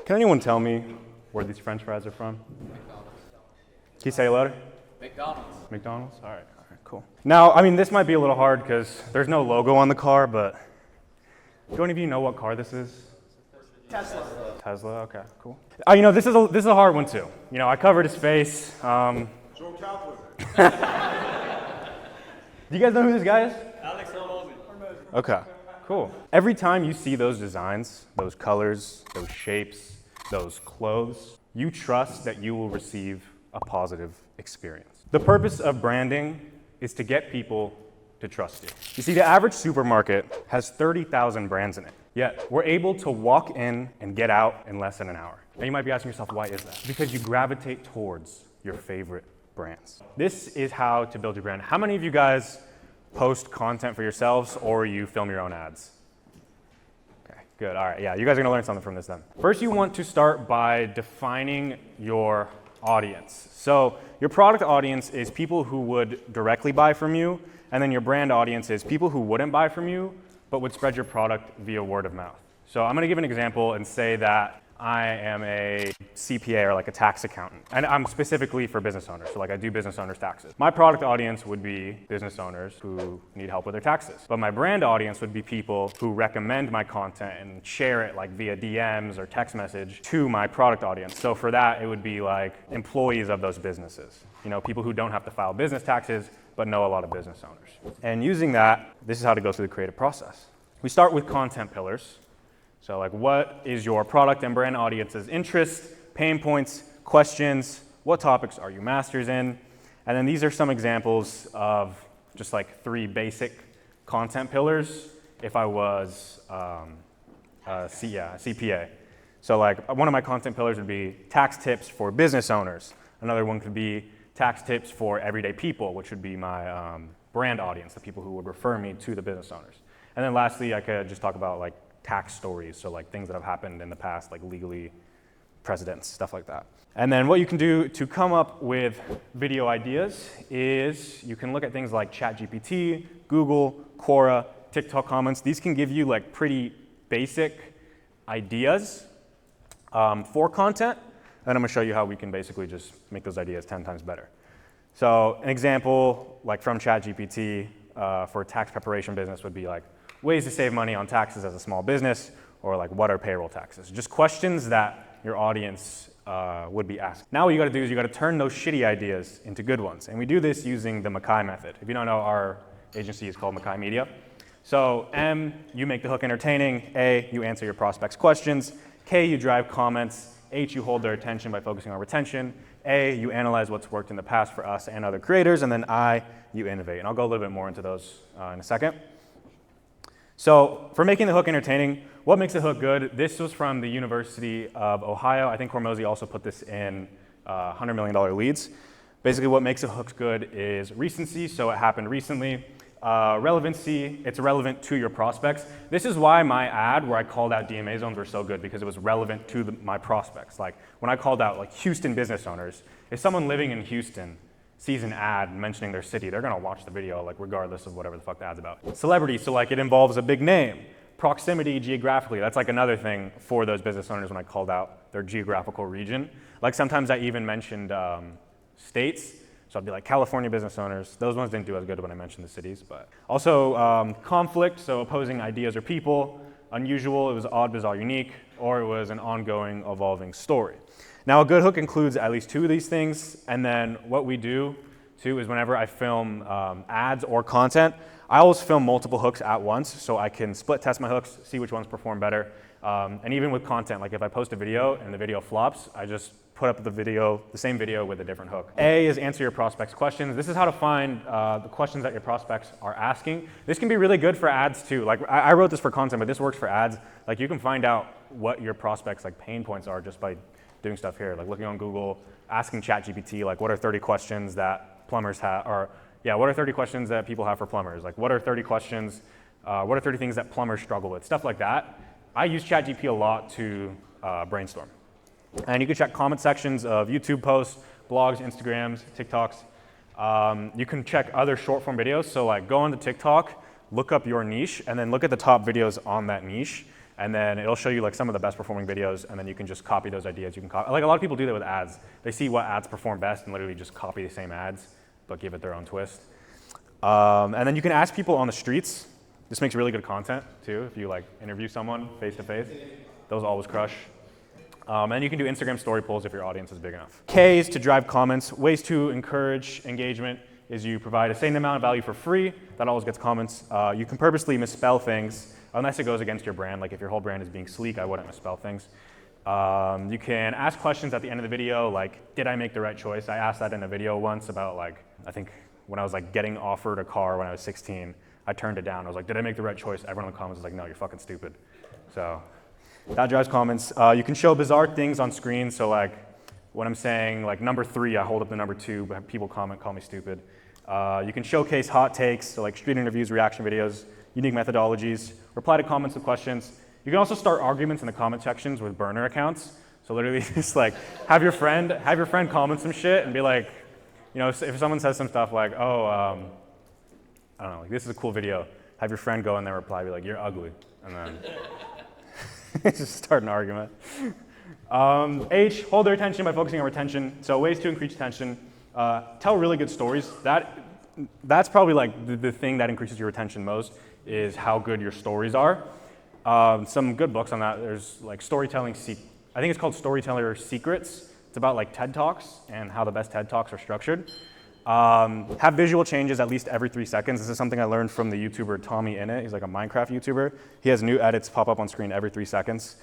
Can anyone tell me where these French fries are from? McDonald's. Can you say it louder? McDonald's. McDonald's? All right, cool. Now, I mean, this might be a little hard because there's no logo on the car, but do any of you know what car this is? Tesla. Tesla, okay, cool. You know, this is a hard one too. You know, I covered his face. Joe Kaplan. Do you guys know who this guy is? Alex Hormozy. Okay, cool. Every time you see those designs, those colors, those shapes, those clothes, you trust that you will receive a positive experience. The purpose of branding is to get people to trust you. You see, the average supermarket has 30,000 brands in it, yet we're able to walk in and get out in less than an hour. Now you might be asking yourself, why is that? Because you gravitate towards your favorite brands. This is how to build your brand. How many of you guys post content for yourselves or you film your own ads? Okay, good, all right, yeah, you guys are gonna learn something from this then. First, you want to start by defining your audience. So your product audience is people who would directly buy from you, and then your brand audience is people who wouldn't buy from you, but would spread your product via word of mouth. So I'm gonna give an example and say that I am a CPA or like a tax accountant, and I'm specifically for business owners, so like I do business owners' taxes. My product audience would be business owners who need help with their taxes, but my brand audience would be people who recommend my content and share it like via DMs or text message to my product audience. So for that, it would be like employees of those businesses, you know, people who don't have to file business taxes, but know a lot of business owners. And using that, this is how to go through the creative process. We start with content pillars. So like, what is your product and brand audience's interests, pain points, questions, what topics are you masters in? And then these are some examples of just like 3 basic content pillars if I was a CPA. So like one of my content pillars would be tax tips for business owners. Another one could be tax tips for everyday people, which would be my brand audience, the people who would refer me to the business owners. And then lastly, I could just talk about like tax stories, so like things that have happened in the past, like legally, precedents, stuff like that. And then what you can do to come up with video ideas is you can look at things like ChatGPT, Google, Quora, TikTok comments. These can give you like pretty basic ideas for content, and I'm gonna show you how we can basically just make those ideas 10 times better. So an example like from ChatGPT for a tax preparation business would be like, ways to save money on taxes as a small business, or like what are payroll taxes? Just questions that your audience would be asked. Now what you gotta do is you gotta turn those shitty ideas into good ones. And we do this using the MAKAI method. If you don't know, our agency is called MAKAI Media. So M, you make the hook entertaining. A, you answer your prospects' questions. K, you drive comments. H, you hold their attention by focusing on retention. A, you analyze what's worked in the past for us and other creators. And then I, you innovate. And I'll go a little bit more into those in a second. So for making the hook entertaining, what makes a hook good? This was from the University of Ohio. I think Hormozy also put this in $100 million leads. Basically what makes a hook good is recency, so it happened recently. Relevancy, it's relevant to your prospects. This is why my ad where I called out DMA zones were so good, because it was relevant to my prospects. Like when I called out like Houston business owners, if someone living in Houston sees an ad mentioning their city, they're gonna watch the video like regardless of whatever the fuck the ad's about. Celebrity, so like it involves a big name. Proximity geographically, that's like another thing for those business owners when I called out their geographical region. Like sometimes I even mentioned states, so I'd be like California business owners. Those ones didn't do as good when I mentioned the cities, but. Also conflict, so opposing ideas or people. Unusual, it was odd, bizarre, unique, or it was an ongoing, evolving story. Now a good hook includes at least 2 of these things, and then what we do too is whenever I film ads or content, I always film multiple hooks at once so I can split test my hooks, see which ones perform better. And even with content, like if I post a video and the video flops, I just put up the same video with a different hook. A is answer your prospects' questions. This is how to find the questions that your prospects are asking. This can be really good for ads too. Like I wrote this for content, but this works for ads. Like you can find out what your prospects' like pain points are just by doing stuff here, like looking on Google, asking ChatGPT, like what are 30 questions that plumbers have, or yeah, what are 30 questions that people have for plumbers? Like what are 30 questions, what are 30 things that plumbers struggle with? Stuff like that. I use ChatGPT a lot to brainstorm. And you can check comment sections of YouTube posts, blogs, Instagrams, TikToks. You can check other short form videos. So like go onto TikTok, look up your niche, and then look at the top videos on that niche. And then it'll show you like some of the best performing videos, and then you can just copy those ideas. You can like a lot of people do that with ads. They see what ads perform best and literally just copy the same ads, but give it their own twist. And then you can ask people on the streets. This makes really good content too. If you like interview someone face to face, those always crush. And you can do Instagram story polls if your audience is big enough. K is to drive comments. Ways to encourage engagement is you provide a same amount of value for free. That always gets comments. You can purposely misspell things unless it goes against your brand. Like if your whole brand is being sleek, I wouldn't misspell things. You can ask questions at the end of the video, like, did I make the right choice? I asked that in a video once about like, I think when I was like getting offered a car when I was 16, I turned it down. I was like, did I make the right choice? Everyone in the comments was like, no, you're fucking stupid. So that drives comments. You can show bizarre things on screen. So like when I'm saying like number 3, I hold up the number 2, but people comment, call me stupid. You can showcase hot takes, so like street interviews, reaction videos, unique methodologies, reply to comments with questions. You can also start arguments in the comment sections with burner accounts. So literally just like have your friend comment some shit and be like, you know, if someone says some stuff like, oh, I don't know, like this is a cool video, have your friend go in there and reply, be like, you're ugly, and then just start an argument. H, hold their attention by focusing on retention. So ways to increase attention. Tell really good stories. That's probably like the thing that increases your retention most is how good your stories are. Some good books on that. There's like storytelling. I think it's called Storyteller Secrets. It's about like TED Talks and how the best TED Talks are structured. Have visual changes at least every 3 seconds. This is something I learned from the YouTuber Tommy Innit. He's like a Minecraft YouTuber. He has new edits pop up on screen every 3 seconds.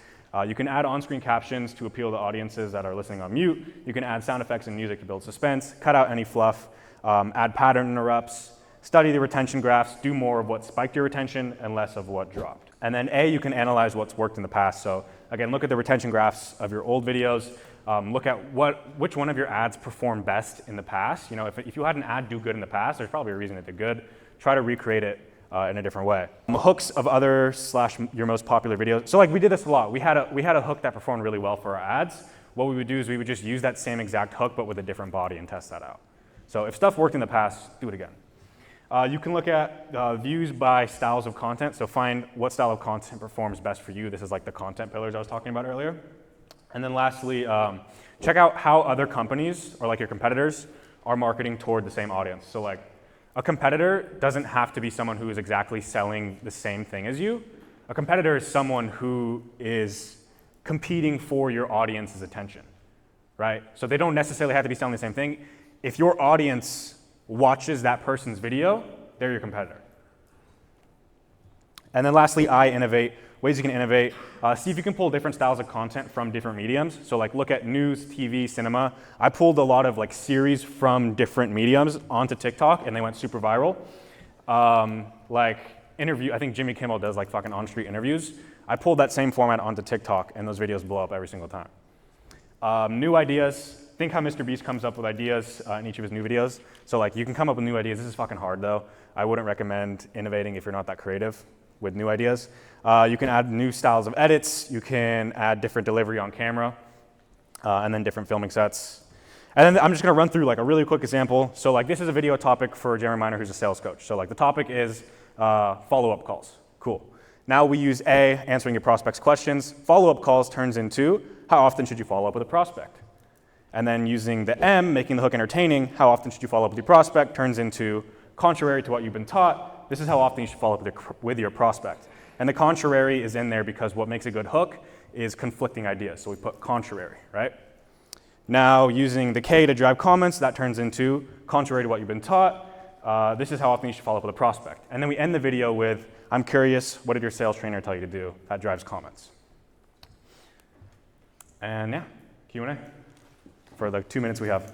You can add on-screen captions to appeal to audiences that are listening on mute. You can add sound effects and music to build suspense, cut out any fluff, add pattern interrupts, study the retention graphs, do more of what spiked your retention and less of what dropped. And then A, you can analyze what's worked in the past. So again, look at the retention graphs of your old videos. Look at which one of your ads performed best in the past. You know, if you had an ad do good in the past, there's probably a reason it did good. Try to recreate it in a different way. Hooks of other / your most popular videos. So like we did this a lot. We had a hook that performed really well for our ads. What we would do is we would just use that same exact hook but with a different body and test that out. So if stuff worked in the past, do it again. You can look at views by styles of content. So find what style of content performs best for you. This is like the content pillars I was talking about earlier. And then lastly, check out how other companies or like your competitors are marketing toward the same audience. So like a competitor doesn't have to be someone who is exactly selling the same thing as you. A competitor is someone who is competing for your audience's attention, right? So they don't necessarily have to be selling the same thing. If your audience watches that person's video, they're your competitor. And then lastly, I, innovate. Ways you can innovate. See if you can pull different styles of content from different mediums. So like look at news, TV, cinema. I pulled a lot of like series from different mediums onto TikTok and they went super viral. Like interview, I think Jimmy Kimmel does like fucking on-street interviews. I pulled that same format onto TikTok and those videos blow up every single time. New ideas. Think how Mr. Beast comes up with ideas in each of his new videos. So like you can come up with new ideas. This is fucking hard though. I wouldn't recommend innovating if you're not that creative with new ideas. You can add new styles of edits. You can add different delivery on camera and then different filming sets. And then I'm just gonna run through like a really quick example. So like this is a video topic for Jeremy Miner who's a sales coach. So like the topic is follow-up calls. Cool. Now we use A, answering your prospect's questions. Follow-up calls turns into how often should you follow up with a prospect? And then using the M, making the hook entertaining, how often should you follow up with your prospect, turns into contrary to what you've been taught, this is how often you should follow up with your prospect. And the contrary is in there because what makes a good hook is conflicting ideas. So we put contrary, right? Now using the K to drive comments, that turns into contrary to what you've been taught, this is how often you should follow up with a prospect. And then we end the video with, I'm curious, what did your sales trainer tell you to do? That drives comments. And yeah, Q&A for the 2 minutes we have.